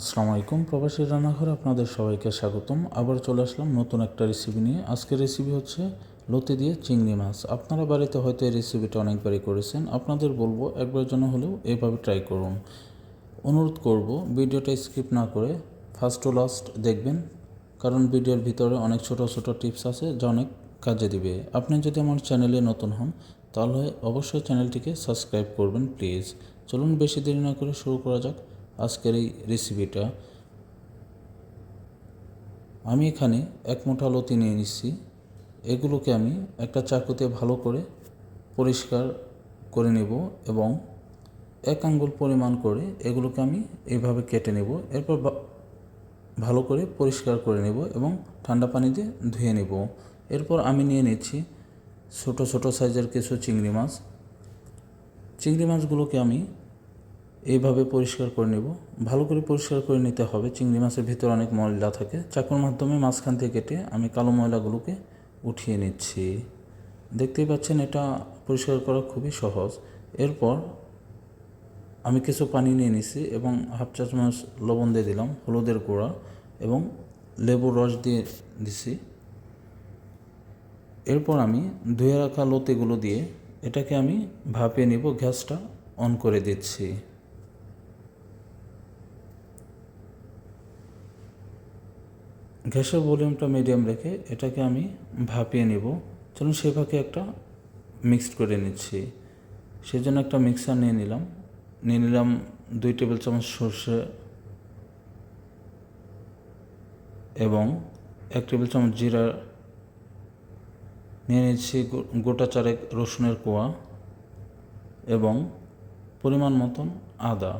আসসালামু আলাইকুম, প্রবাসী রান্নাঘরে আপনাদের সবাইকে স্বাগতম। আবার চলে আসলাম নতুন একটা রেসিপি নিয়ে। আজকের রেসিপি হচ্ছে লতি দিয়ে চিংড়ি মাছ। আপনারা বাড়িতে হয়তো এই রেসিপিটা অনেকবারই করেছেন, আপনাদের বলবো একবার জন্য হলেও এইভাবে ট্রাই করুন। অনুরোধ করব ভিডিওটা স্কিপ না করে ফার্স্ট টু লাস্ট দেখবেন, কারণ ভিডিওর ভিতরে অনেক ছোট ছোট টিপস আছে যা অনেক কাজে দিবে। আপনি যদি আমার চ্যানেলে নতুন হন তাহলে অবশ্যই চ্যানেলটিকে সাবস্ক্রাইব করবেন প্লিজ। চলুন বেশি দেরি না করে শুরু করা যাক আজকের এই রেসিপিটা। আমি এখানে এক মুঠা লতি নিয়ে নিচ্ছি। এগুলোকে আমি একটা চাকুতে ভালো করে পরিষ্কার করে নেব এবং এক আঙ্গুল পরিমাণ করে এগুলোকে আমি এইভাবে কেটে নেব। এরপর ভালো করে পরিষ্কার করে নেব এবং ঠান্ডা পানি দিয়ে ধুয়ে নেব। এরপর আমি নিয়ে নিচ্ছি ছোট ছোট সাইজের কিছু চিংড়ি মাছ। চিংড়ি মাছগুলোকে আমি এইভাবে পরিষ্কার করে নেব। ভালো করে পরিষ্কার করে নিতে হবে, চিংড়ি মাছের ভিতরে অনেক ময়লা থাকে। চাকুর মাধ্যমে মাঝখান থেকে কেটে আমি কালো ময়লাগুলোকে উঠিয়ে নিচ্ছি। দেখতেই পাচ্ছেন এটা পরিষ্কার করা খুবই সহজ। এরপর আমি কিছু পানি নিয়ে নিছি এবং হাফ চা চামচ লবণ দিয়ে দিলাম, হলুদের গুঁড়া এবং লেবুর রস দিয়ে দিছি। এরপর আমি ধুয়ে রাখা লতিগুলো দিয়ে এটাকে আমি ভাপিয়ে নিব। গ্যাসটা অন করে দিচ্ছি। গ্যাসের ভলিউমটা মিডিয়াম রেখে এটাকে আমি ভাপিয়ে নিব। চলুন সে ফাঁকে একটা মিক্সড করে নিচ্ছি। সেজন্য একটা মিক্সার নিয়ে নিলাম 2 টেবিল চামচ সর্ষে এবং 1 টেবিল চামচ জিরা, নিয়ে নিচ্ছি গোটা চারেক রসুনের কোয়া এবং পরিমাণ মতন আদা।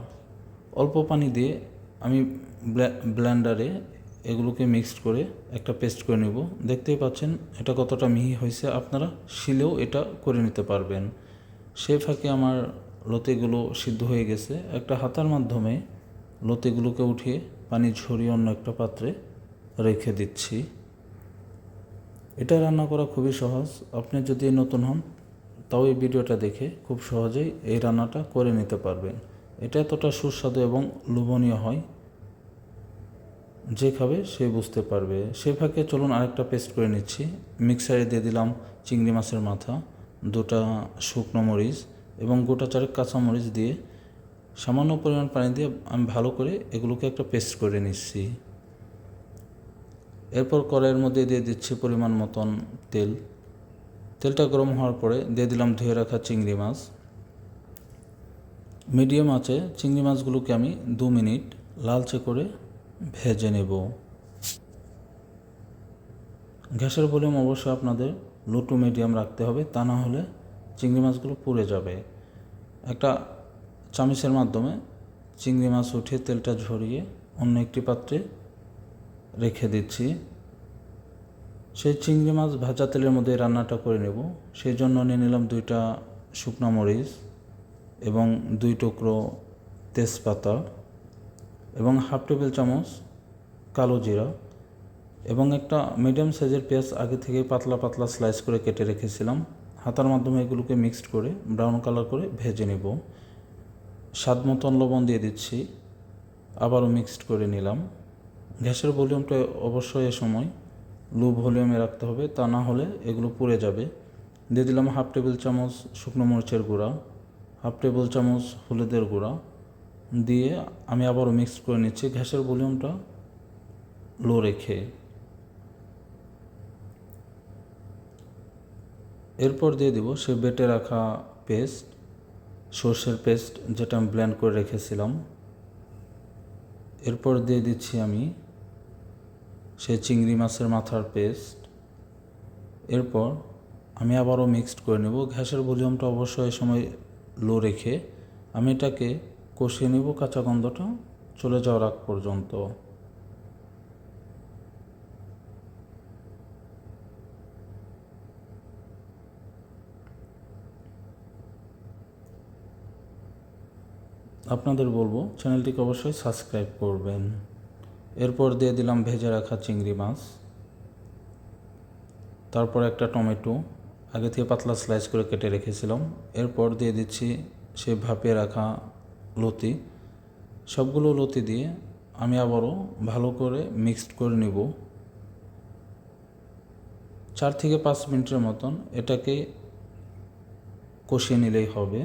অল্প পানি দিয়ে আমি ব্লেন্ডারে এগুলোকে মিক্সড করে একটা পেস্ট করে নেব। দেখতেই পাচ্ছেন এটা কতটা মিহি হয়েছে, আপনারা শিলেও এটা করে নিতে পারবেন। সে ফাঁকে আমার লতিগুলো সিদ্ধ হয়ে গেছে। একটা হাতার মাধ্যমে লতিগুলোকে উঠিয়ে পানি ঝরিয়ে অন্য একটা পাত্রে রেখে দিচ্ছি। এটা রান্না করা খুবই সহজ। আপনি যদি নতুন হন তাও এই ভিডিওটা দেখে খুব সহজেই এই রান্নাটা করে নিতে পারবেন। এটা এতটা সুস্বাদু এবং লোভনীয় হয়, যে খাবে সে বুঝতে পারবে। সে ফাঁকে চলুন আরেকটা পেস্ট করে নিচ্ছি। মিক্সারে দিয়ে দিলাম চিংড়ি মাছের মাথা, 2টা শুকনো মরিচ এবং গোটা চারেক কাঁচামরিচ দিয়ে সামান্য পরিমাণ পানি দিয়ে আমি ভালো করে এগুলোকে একটা পেস্ট করে নিচ্ছি। এরপর কড়াইয়ের মধ্যে দিয়ে দিচ্ছি পরিমাণ মতন তেলটা গরম হওয়ার পরে দিয়ে দিলাম ধুয়ে রাখা চিংড়ি মাছ। মিডিয়াম আঁচে চিংড়ি মাছগুলোকে আমি 2 মিনিট লালচে করে ভেজে নেব। গ্যাসের ভলিউম অবশ্যই আপনাদের লো টু মিডিয়াম রাখতে হবে, তা না হলে চিংড়ি মাছগুলো পুড়ে যাবে। একটা চামচের মাধ্যমে চিংড়ি মাছ উঠিয়ে তেলটা ঝরিয়ে অন্য একটি পাত্রে রেখে দিচ্ছি। সেই চিংড়ি মাছ ভাজা তেলের মধ্যে রান্নাটা করে নেব। সেই জন্য নিয়ে নিলাম 2টা শুকনো মরিচ এবং 2 টুকরো তেজপাতা এবং হাফ টেবিল চামচ কালো জিরা এবং একটা মিডিয়াম সাইজের পেঁয়াজ আগে থেকে পাতলা পাতলা স্লাইস করে কেটে রেখেছিলাম। হাতার মাধ্যমে এগুলোকে মিক্সড করে ব্রাউন কালার করে ভেজে নেব। স্বাদ মতন লবণ দিয়ে দিচ্ছি, আবারও মিক্সড করে নিলাম। গ্যাসের ভলিউমটা অবশ্যই এ সময় লো ভলিউমে রাখতে হবে, তা না হলে এগুলো পুড়ে যাবে। দিয়ে দিলাম হাফ টেবিল চামচ শুকনো মরিচের গুঁড়া, হাফ টেবিল চামচ হলুদের গুঁড়া দিয়ে আমি আবারও মিক্স করে নিচ্ছি গ্যাসের ভলিউমটা লো রেখে। এরপর দিয়ে দিব সে বেটে রাখা পেস্ট, সর্ষের পেস্ট যেটা আমি ব্লেন্ড করে রেখেছিলাম। এরপর দিয়ে দিচ্ছি আমি সেই চিংড়ি মাছের মাথার পেস্ট। এরপর আমি আবারও মিক্সড করে নেব। গ্যাসের ভলিউমটা অবশ্যই এই সময় লো রেখে আমি এটাকে কষিয়ে নেব কাঁচা গন্ধটা চলে যাওয়ার আগ পর্যন্ত। আপনাদের বলবো চ্যানেলটিকে অবশ্যই সাবস্ক্রাইব করবেন। এরপর দিয়ে দিলাম ভেজে রাখা চিংড়ি মাছ, তারপর একটা টমেটো আগে থেকে পাতলা স্লাইস করে কেটে রেখেছিলাম। এরপর দিয়ে দিচ্ছি সেই ভাপিয়ে রাখা লতি। সবগুলো লতি দিয়ে আমি আবারও ভালো করে মিক্সড করে নিব। 4 থেকে 5 মিনিটের মতন এটাকে কষিয়ে নিলেই হবে।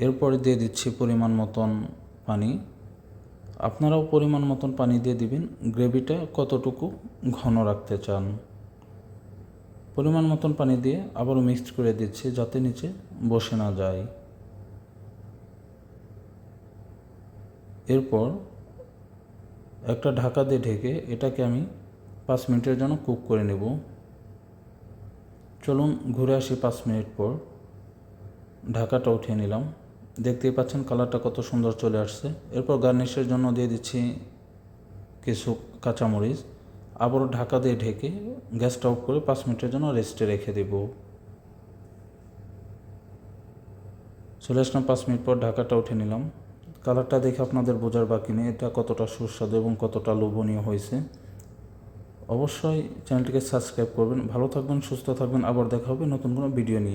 এরপরে দিয়ে দিচ্ছি পরিমাণ মতন পানি। আপনারাও পরিমাণ মতন পানি দিয়ে দিবেন, গ্রেভিটা কতটুকু ঘন রাখতে চান। পরিমাণ মতন পানি দিয়ে আবারও মিক্সড করে দিচ্ছি যাতে নিচে বসে না যায়। এরপর একটা ঢাকা দিয়ে ঢেকে এটাকে আমি 5 মিনিটের জন্য কুক করে নেব। চলুন ঘুরে আসি 5 মিনিট পর। ঢাকাটা উঠিয়ে নিলাম, দেখতেই পাচ্ছেন কালারটা কত সুন্দর চলে আসছে। এরপর গার্নিশের জন্য দিয়ে দিচ্ছি কিছু কাঁচামরিচ। আবারও ঢাকা দিয়ে ঢেকে গ্যাসটা অফ করে 5 মিনিটের জন্য রেস্টে রেখে দেব। চলে আসলাম 5 মিনিট পর, ঢাকাটা উঠে নিলাম। কালারটা দেখে আপনাদের বোঝার বাকি নেই এটা কতটা সুস্বাদু এবং কতটা লোভনীয় হয়েছে। অবশ্যই চ্যানেলটিকে সাবস্ক্রাইব করবেন। ভালো থাকবেন, সুস্থ থাকবেন। আবার দেখা হবে নতুন কোনো ভিডিও নিয়ে।